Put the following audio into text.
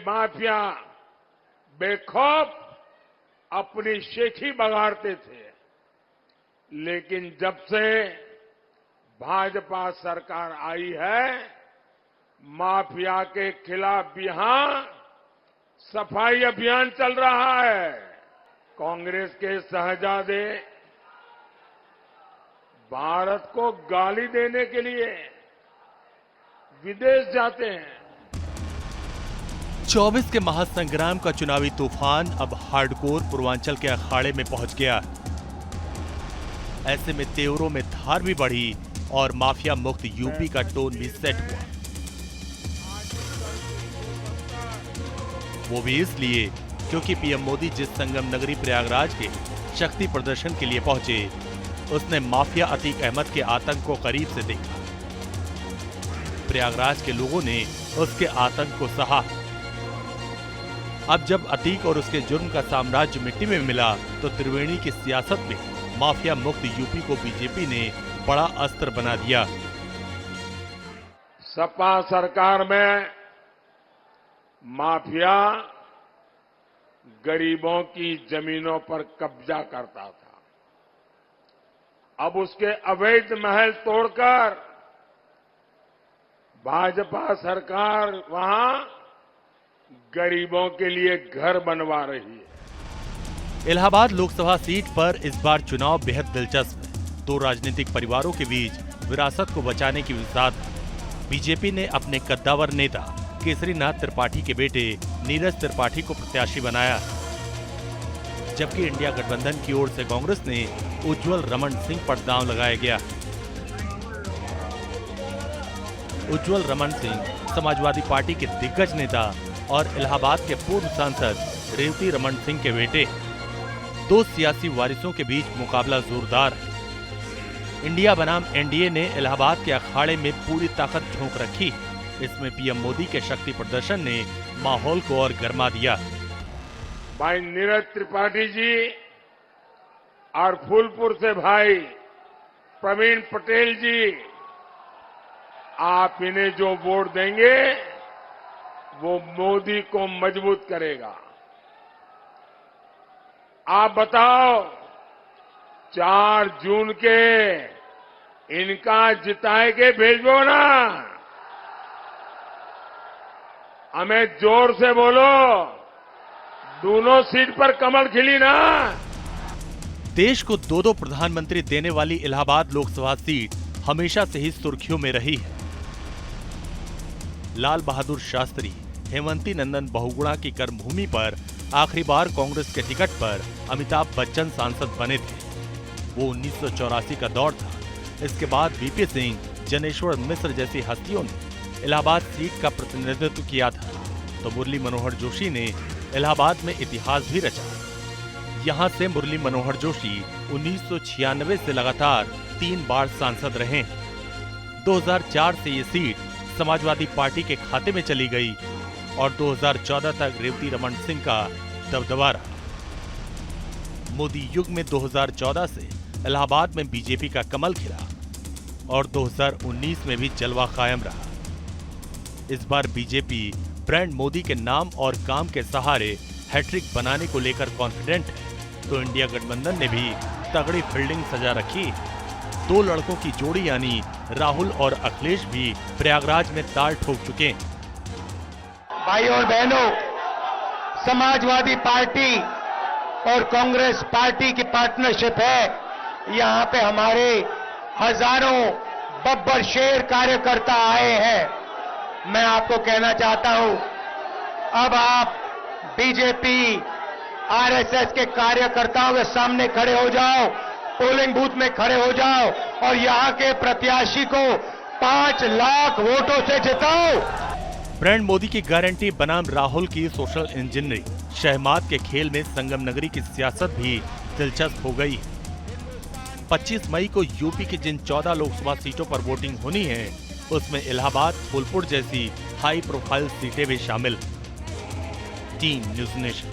Mafia बेखौफ अपनी शेखी बगाड़ते थे, लेकिन जब से भाजपा सरकार आई है, माफिया के खिलाफ यहां सफाई अभियान चल रहा है। कांग्रेस के शहजादे भारत को गाली देने के लिए विदेश जाते हैं। 24 के महासंग्राम का चुनावी तूफान अब हार्डकोर पूर्वांचल के अखाड़े में पहुंच गया। ऐसे में तेवरों में धार भी बढ़ी और माफिया मुक्त यूपी का टोन भी सेट हुआ। वो भी इसलिए क्योंकि पीएम मोदी जिस संगम नगरी प्रयागराज के शक्ति प्रदर्शन के लिए पहुंचे, उसने माफिया अतीक अहमद के आतंक को करीब से देखा। प्रयागराज के लोगों ने उसके आतंक को सहा। अब जब अतीक और उसके जुर्म का साम्राज्य मिट्टी में मिला, तो त्रिवेणी की सियासत में माफिया मुक्त यूपी को बीजेपी ने बड़ा अस्त्र बना दिया। सपा सरकार में माफिया गरीबों की जमीनों पर कब्जा करता था। अब उसके अवैध महल तोड़कर भाजपा सरकार वहां गरीबों के लिए घर बनवा रही है। इलाहाबाद लोकसभा सीट पर इस बार चुनाव बेहद दिलचस्प है। दो राजनीतिक परिवारों के बीच विरासत को बचाने की विसात बीजेपी ने अपने कद्दावर नेता केसरीनाथ त्रिपाठी के बेटे नीरज त्रिपाठी को प्रत्याशी बनाया, जबकि इंडिया गठबंधन की ओर से कांग्रेस ने उज्जवल रमन सिंह पर दांव लगाया गया। उज्जवल रमन सिंह समाजवादी पार्टी के दिग्गज नेता और इलाहाबाद के पूर्व सांसद रेवती रमन सिंह के बेटे। दो सियासी वारिसों के बीच मुकाबला जोरदार है। इंडिया बनाम एनडीए ने इलाहाबाद के अखाड़े में पूरी ताकत झोंक रखी। इसमें पीएम मोदी के शक्ति प्रदर्शन ने माहौल को और गर्मा दिया। भाई नीरज त्रिपाठी जी और फूलपुर से भाई प्रवीण पटेल जी, आप इन्हें जो वोट देंगे वो मोदी को मजबूत करेगा। आप बताओ, 4 जून के इनका जिताए के भेजो ना। हमें जोर से बोलो, दोनों सीट पर कमल खिली ना। देश को 2-2 प्रधानमंत्री देने वाली इलाहाबाद लोकसभा सीट हमेशा से ही सुर्खियों में रही है। लाल बहादुर शास्त्री हेमंती नंदन बहुगुणा की कर्मभूमि पर आखिरी बार कांग्रेस के टिकट पर अमिताभ बच्चन सांसद बने थे। वो 1984 का दौर था। इसके बाद वीपी सिंह, जनेश्वर मिश्र जैसी हस्तियों ने इलाहाबाद सीट का प्रतिनिधित्व किया था, तो मुरली मनोहर जोशी ने इलाहाबाद में इतिहास भी रचा। यहाँ से मुरली मनोहर जोशी 1996 से लगातार 3 बार सांसद रहे। 2004 से ये सीट समाजवादी पार्टी के खाते में चली गई और 2014 तक रेवती रमन सिंह का दबदबा रहा। मोदी युग में 2014 से इलाहाबाद में बीजेपी का कमल खिला और 2019 में भी जलवा कायम रहा। इस बार बीजेपी ब्रांड मोदी के नाम और काम के सहारे हैट्रिक बनाने को लेकर कॉन्फिडेंट है, तो इंडिया गठबंधन ने भी तगड़ी फील्डिंग सजा रखी। 2 लड़कों की जोड़ी यानी राहुल और अखिलेश भी प्रयागराज में ताल ठोक चुके हैं। भाई और बहनों, समाजवादी पार्टी और कांग्रेस पार्टी की पार्टनरशिप है। यहाँ पे हमारे हजारों बब्बर शेर कार्यकर्ता आए हैं। मैं आपको कहना चाहता हूं, अब आप बीजेपी आरएसएस के कार्यकर्ताओं के सामने खड़े हो जाओ, पोलिंग बूथ में खड़े हो जाओ और यहाँ के प्रत्याशी को 5 लाख वोटों से जिताओ। ब्रांड मोदी की गारंटी बनाम राहुल की सोशल इंजीनियरिंग शहमाद के खेल में संगम नगरी की सियासत भी दिलचस्प हो गई। 25 मई को यूपी की जिन 14 लोकसभा सीटों पर वोटिंग होनी है, उसमें इलाहाबाद, फूलपुर जैसी हाई प्रोफाइल सीटें भी शामिल। Team news nation.